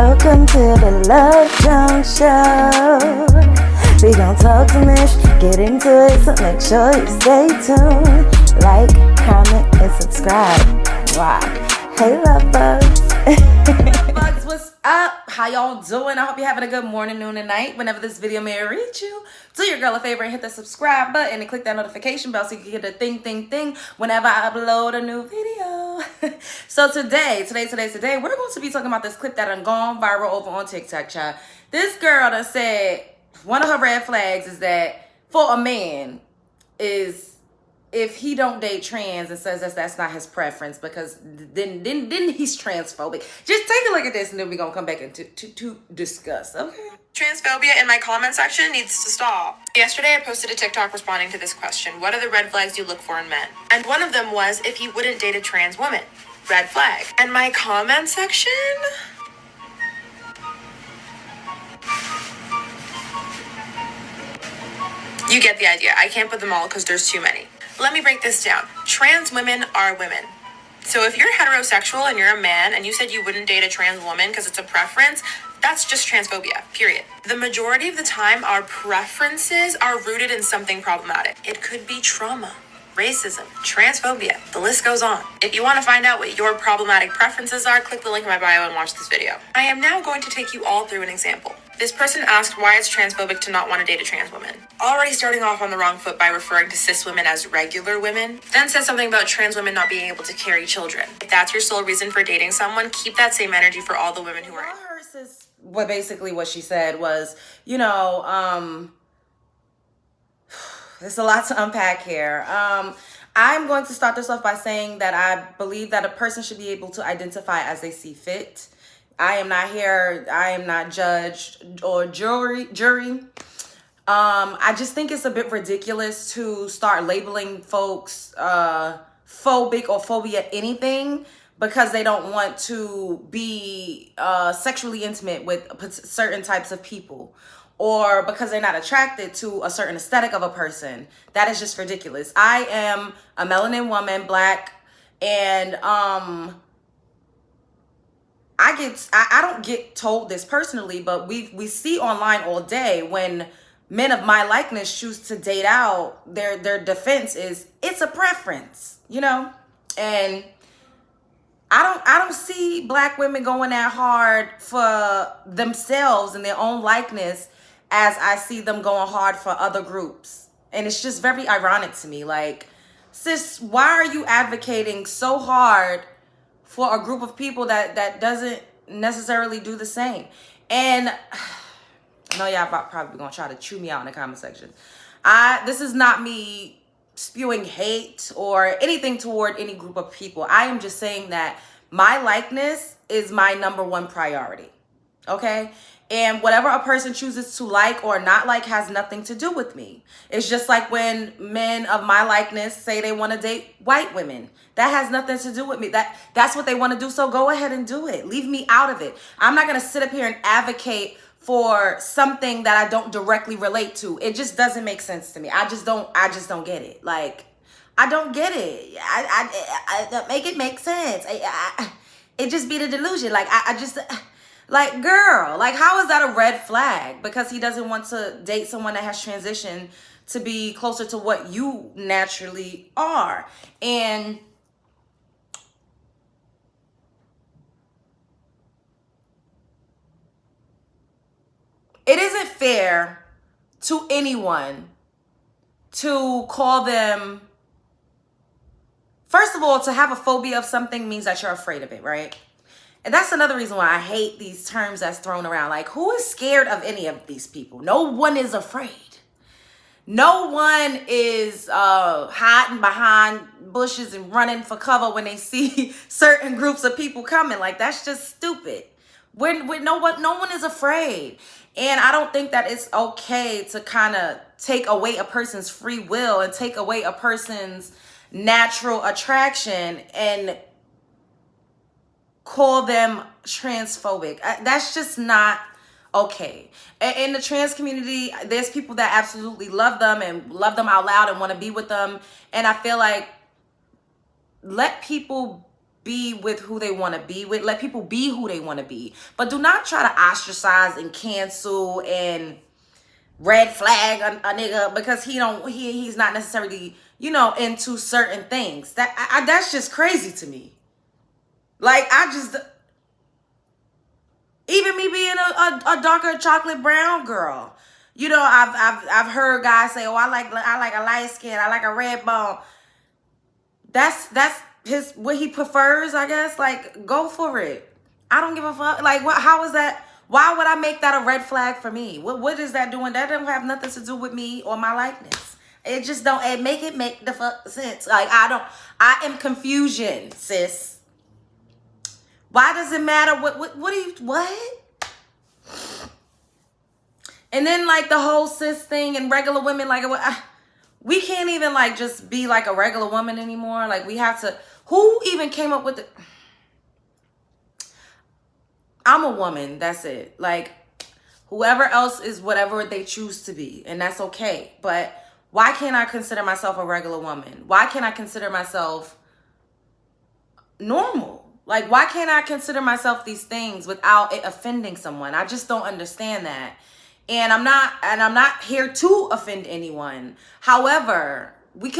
Welcome to the Love Junk Show. We gon' talk some ish, get into it, so make sure you stay tuned. Like, comment, and subscribe. Wow. Hey, love bugs. Bugs, what's up? How y'all doing? I hope you're having a good morning, noon, and night. Whenever this video may reach you, do your girl a favor and hit the subscribe button and click that notification bell so you can get a thing whenever I upload a new video. So today, we're going to be talking about this clip that done gone viral over on TikTok, child. This girl done said one of her red flags is that for a man is if he don't date trans and says that's not his preference, because then he's transphobic. Just take a look at this and then we're gonna come back and to discuss, okay? Transphobia in my comment section needs to stop. Yesterday I posted a TikTok responding to this question: what are the red flags you look for in men? And one of them was if he wouldn't date a trans woman. Red flag. And my comment section? You get the idea. I can't put them all because there's too many. Let me break this down. Trans women are women. So if you're heterosexual and you're a man and you said you wouldn't date a trans woman because it's a preference, that's just transphobia, period. The majority of the time, our preferences are rooted in something problematic. It could be trauma, racism, transphobia, the list goes on. If you want to find out what your problematic preferences are, click the link in my bio and watch this video. I am now going to take you all through an example. This person asked why it's transphobic to not want to date a trans woman. Already starting off on the wrong foot by referring to cis women as regular women. Then said something about trans women not being able to carry children. If that's your sole reason for dating someone, keep that same energy for all the women who are in. What basically what she said was, there's a lot to unpack here. I'm going to start this off by saying that I believe that a person should be able to identify as they see fit. I am not here. I am not judge or jury. I just think it's a bit ridiculous to start labeling folks phobic or phobia anything because they don't want to be sexually intimate with certain types of people, or because they're not attracted to a certain aesthetic of a person. That is just ridiculous. I am a melanin woman, black, and I don't get told this personally, but we see online all day when men of my likeness choose to date out, their defense is it's a preference, and I don't see black women going that hard for themselves and their own likeness as I see them going hard for other groups. And it's just very ironic to me. Like, sis, why are you advocating so hard for a group of people that doesn't necessarily do the same? And I know y'all probably gonna try to chew me out in the comment section. This is not me spewing hate or anything toward any group of people. I am just saying that my likeness is my number one priority, okay? And whatever a person chooses to like or not like has nothing to do with me. It's just like when men of my likeness say they want to date white women. That has nothing to do with me. That's what they want to do, so go ahead and do it. Leave me out of it. I'm not going to sit up here and advocate for something that I don't directly relate to. It just doesn't make sense to me. I just don't get it. Like, I don't get it. I make it make sense. It just be the delusion. Like, like, girl, like, how is that a red flag? Because he doesn't want to date someone that has transitioned to be closer to what you naturally are. And it isn't fair to anyone to call them, first of all, to have a phobia of something means that you're afraid of it, right? And that's another reason why I hate these terms that's thrown around. Like, who is scared of any of these people? No one is afraid. No one is hiding behind bushes and running for cover when they see certain groups of people coming. Like, that's just stupid. No one is afraid. And I don't think that it's okay to kind of take away a person's free will and take away a person's natural attraction and call them transphobic. That's just not okay. In the trans community, there's people that absolutely love them and love them out loud and want to be with them. And I feel like let people be with who they want to be with. Let people be who they want to be. But do not try to ostracize and cancel and red flag a nigga because he's not necessarily, into certain things. That's just crazy to me. Like, even me being a darker chocolate brown girl, I've heard guys say, "Oh, I like a light skin, I like a red bone." That's what he prefers, I guess. Like, go for it. I don't give a fuck. Like, what? How is that? Why would I make that a red flag for me? What is that doing? That doesn't have nothing to do with me or my likeness. It just don't. It make the fuck sense. Like, I am confusion, sis. Why does it matter? What? And then, like, the whole cis thing and regular women, like, we can't even, like, just be like a regular woman anymore. Like, we have to. Who even came up with it? I'm a woman. That's it. Like, whoever else is whatever they choose to be, and that's okay. But why can't I consider myself a regular woman? Why can't I consider myself normal? Like, why can't I consider myself these things without it offending someone? I just don't understand that. And I'm not here to offend anyone. However, we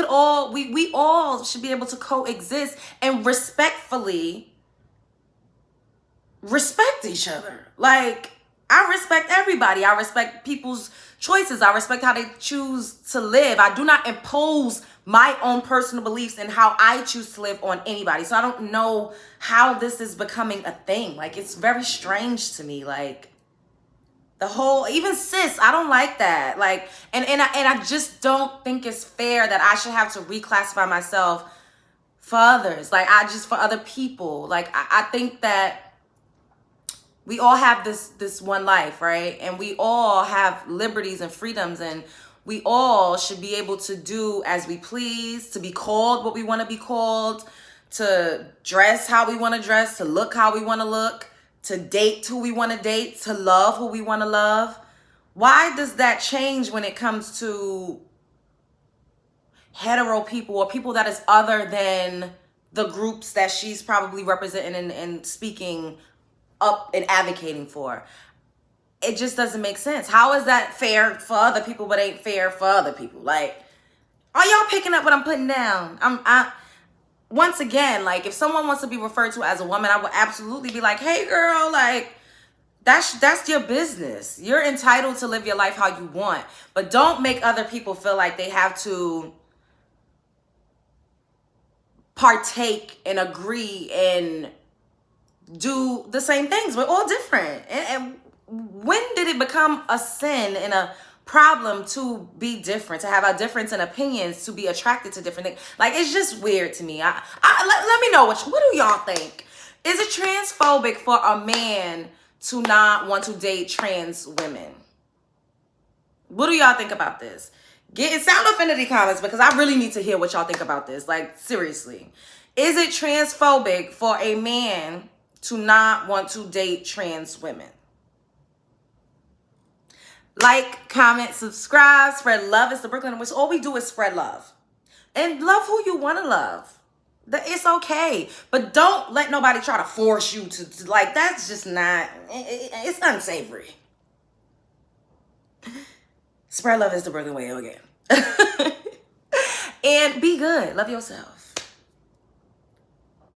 all should be able to coexist and respectfully respect each other. Like, I respect everybody. I respect people's choices. I respect how they choose to live. I do not impose my own personal beliefs and how I choose to live on anybody. So I don't know how this is becoming a thing. Like, it's very strange to me. Like, the whole, even cis, I don't like that. Like, and I just don't think it's fair that I should have to reclassify myself for others. Like, for other people. Like, I think that we all have this one life, right? And we all have liberties and freedoms, and we all should be able to do as we please, to be called what we want to be called, to dress how we want to dress, to look how we want to look, to date who we want to date, to love who we want to love. Why does that change when it comes to hetero people or people that is other than the groups that she's probably representing and speaking up and advocating for? It just doesn't make sense. How is that fair for other people but ain't fair for other people? Like, are y'all picking up what I'm putting down? Once again, like, if someone wants to be referred to as a woman, I would absolutely be like, hey girl, like, that's your business. You're entitled to live your life how you want, but don't make other people feel like they have to partake and agree and do the same things. We're all different. And when did it become a sin and a problem to be different, to have a difference in opinions, to be attracted to different things? Like, it's just weird to me. Let me know what do y'all think? Is it transphobic for a man to not want to date trans women? What do y'all think about this? Sound off into the comments, because I really need to hear what y'all think about this. Like, seriously. Is it transphobic for a man to not want to date trans women? Like, comment, subscribe, spread love. It's the Brooklyn in which all we do is spread love. And love who you want to love. It's okay. But don't let nobody try to force you to like, that's just not, it's unsavory. Spread love is the Brooklyn way again. And be good. Love yourself.